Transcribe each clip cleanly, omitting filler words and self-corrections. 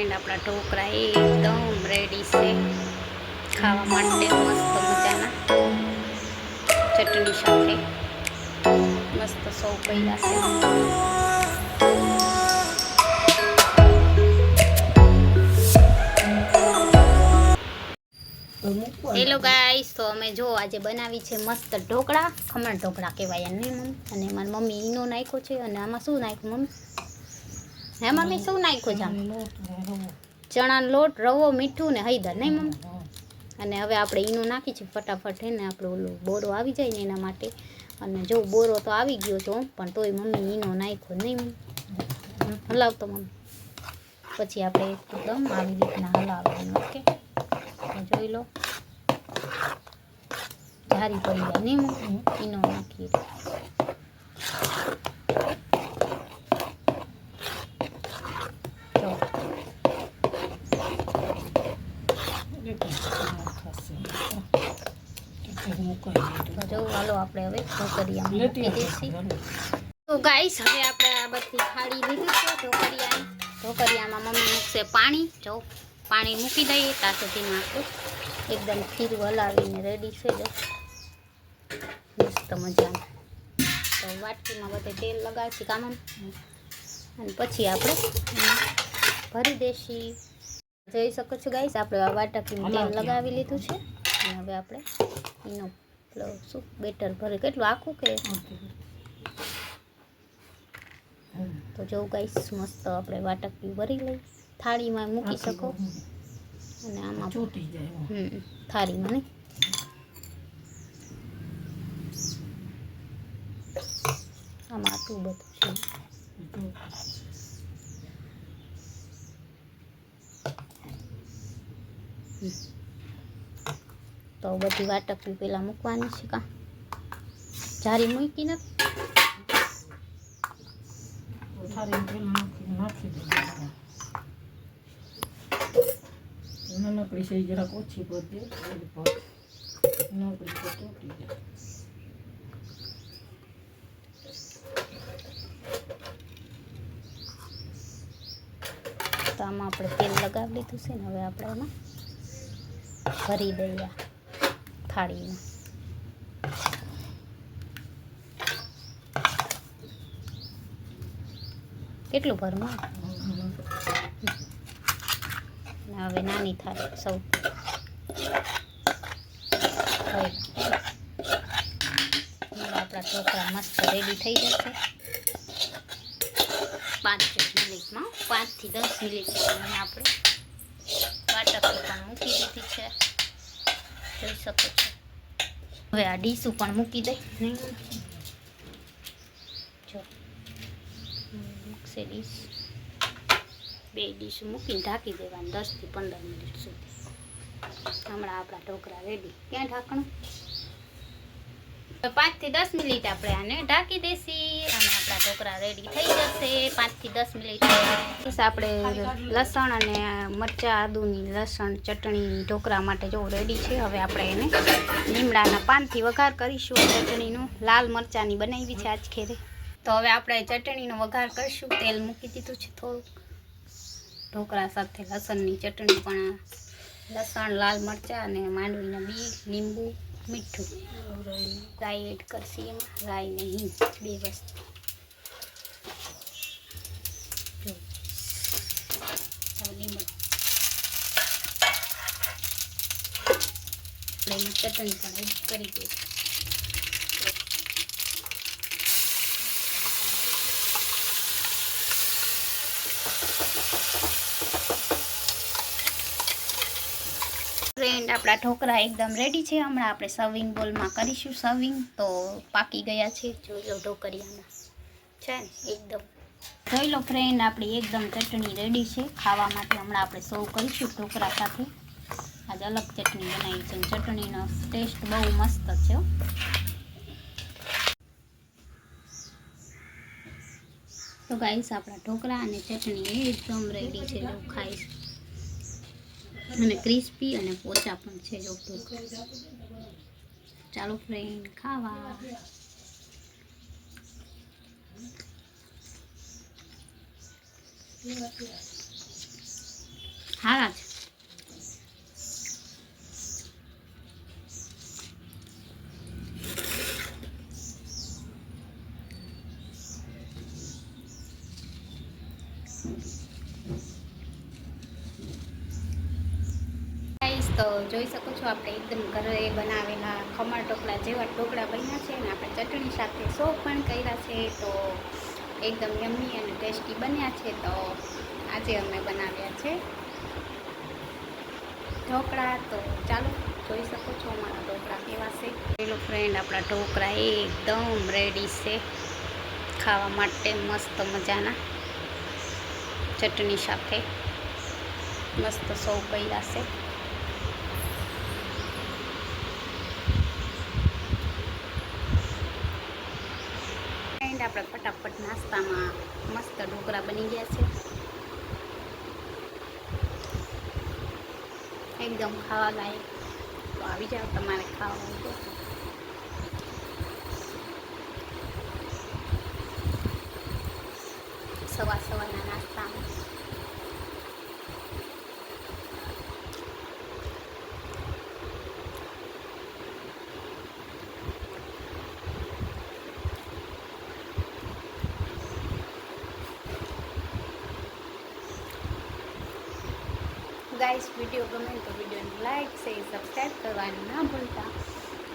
Friend આપણા ઢોકળા એકદમ ready છે ખાવા માટે મસ્ત મજાના ચટણી સાથે મસ્ત સૌ કર્યા છે। હેલો ગાઈસ, તો અમે જો આજે બનાવી છે મસ્ત ઢોકળા, ખમણ ઢોકળા કહેવાય ને મમ્મી। અને મારી મમ્મી ઈનો નાખ્યો છે અને આમાં શું નાખ્યું મમ્મી? હે મમ્મી શું નાખ્યું છે? ચણાનો લોટ, રવો, મીઠું ને હળદર નહીં મમ્મી? અને હવે આપણે ઈનો નાખી છે ફટાફટ હે ને આપણો ઓલો બોરો આવી જાય ને એના માટે। અને જો બોરો તો આવી ગયો છે પણ તોય મમ્મી ઈનો નાખ્યો નહીં મમ્મી? હલાવતો મમ્મી, પછી આપણે એકદમ આવી રીતના હલાવવાનું। ઓકે, જોઈ લો જારી પડી જાય નહીં મમ્મી? ઈનો નાખીએ જો હાલો આપણે હવે ઢોકળિયામાં મૂકી દઈશું। તો ગાઈસ હવે આપણે આ બધી થાળી લીધી છે ઢોકળિયામાં મમ્મી મૂકશે પાણી। જો પાણી મૂકી દઈએ ત્યાં સુધીમાં આપણું એકદમ ખીરું હલાવીને રેડી છે। જો મસ્ત મજાનું તો વાટકીમાં બધે તેલ લગાવશું કામ અને પછી આપણે ભરી દેશી। જોઈ શકો છો ગાઈસ, આપણે આ વાટકીમાં તેલ લગાવી લીધું છે અને હવે આપણે એનો શું બેટર ભરે, કેટલું આખું કે તો જો ગાઈસ મસ્ત આપણે વાટકી ભરી લઈ, થાળીમાં મૂકી શકો અને આમાં ચોટી જાય થાળીમાં નહીં। આમાં આટલું બધું છે તો બધી વાટકી પેલા મૂકવાની છે કા જારી મૂકી નથી નાનકડી છે જરાક ઓછી પડે નાનકડી તો તૂટી જાય। તો આમાં આપણે તેલ લગાવી લીધું છે ને હવે આપણે એમાં ભરી દઈએ થાળીમાં। કેટલું ભરમાં હવે નાની થાળી સૌ આપણા ઢોકળા મસ્ત રેડી થઈ જશે 5 મિનિટમાં, 5 થી 10 મિનિટમાં આપણે વાટકી પણ મૂકી દીધી છે, જોઈ શકો છો। હવે આ ડીશું પણ મૂકી દઈ નહીં જો મૂકશે ડીશ, 2 ડીશ મૂકીને ઢાંકી દેવાનું 10 થી 15 મિનિટ સુધી। હમણાં આપણા ઢોકળા રેડી। ક્યાં ઢાંકણું? 5 થી 10 મિનિટ આપણે આને ઢાંકી દેસી અને આપણા ઢોકળા રેડી થઈ જશે 5 થી 10 મિનિટ। આપણે લસણ અને મરચાં આદુની લસણ ચટણી ઢોકળા માટે જો રેડી છે। હવે આપણે એને લીમડાના પાનથી વઘાર કરીશું। ચટણીનો લાલ મરચાંની બનાવી છે આજ ખેરે। તો હવે આપણે ચટણીનો વઘાર કરીશું। તેલ મૂકી દીધું છે થોડુંક, ઢોકળા સાથે લસણની ચટણી પણ લસણ, લાલ મરચાં અને માંડવીના બી, લીંબુ, મીઠું, રાઈ એડ કરશી એમાં, રાઈ ને હિંગ 2 વસ્તુ। લીમડો આપણે ચટણી પણ એડ કરી દઈશું। ફ્રેન્ડ આપણા ઢોકળા એકદમ રેડી છે। હમણાં આપણે સર્વિંગ બોલમાં કરીશું સર્વિંગ। તો પાકી ગયા છે, જોઈ લો ઢોકળિયાના છે ને એકદમ, જોઈ લો ફ્રેન્ડ આપણી એકદમ ચટણી રેડી છે ખાવા માટે। હમણાં આપણે સર્વ કરીશું ઢોકળા સાથે। આજ અલગ ચટણી બનાવી છે, ચટણીનો ટેસ્ટ બહુ મસ્ત છે। તો ગાઈસ આપણા ઢોકળા અને ચટણી એકદમ રેડી છે, જો ખાઈશ અને ક્રિસ્પી અને પોચા પણ છે જો ઢોકળા। ચાલો ફ્રેન્ડ ખાવા। હા જ તો જોઈ શકો છો આપણે એકદમ ઘરે બનાવેલા ખમણ ઢોકળા જેવા ઢોકળા બન્યા છે અને આપણે ચટણી સાથે સૌ પણ કર્યા છે. તો એકદમ યમ્મી અને ટેસ્ટી બન્યા છે. તો આજે અમે બનાવ્યા છે ઢોકળા. તો ચાલો જોઈ શકો છો અમારા ઢોકળા કેવા છે. પેલો ફ્રેન્ડ આપણા ઢોકળા એકદમ રેડી છે ખાવા માટે, મસ્ત મજાના ચટણી સાથે મસ્ત સૌ કર્યા છે. આપણે ફટાફટ નાસ્તામાં મસ્ત ઢોકળા બની ગયા છે. એકદમ ખાવા લાયક. તો આવી જાઓ તમારે ખાવા હોય તો. સવારના નાસ્તામાં ગાઈસ, વિડીયો ગમે તો વિડીયોને લાઈક શેર સબસ્ક્રાઈબ કરવાનું ના ભૂલતા.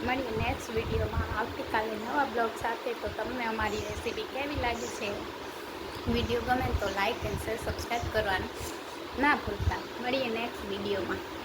મળીએ નેક્સ્ટ વિડીયોમાં આવતીકાલે નવા બ્લોગ સાથે. તો તમને અમારી રેસીપી કેવી લાગી છે, વિડીયો ગમે તો લાઈક એન્ડ શેર સબસ્ક્રાઈબ કરવાનું ના ભૂલતા. મળીએ નેક્સ્ટ વિડીયોમાં.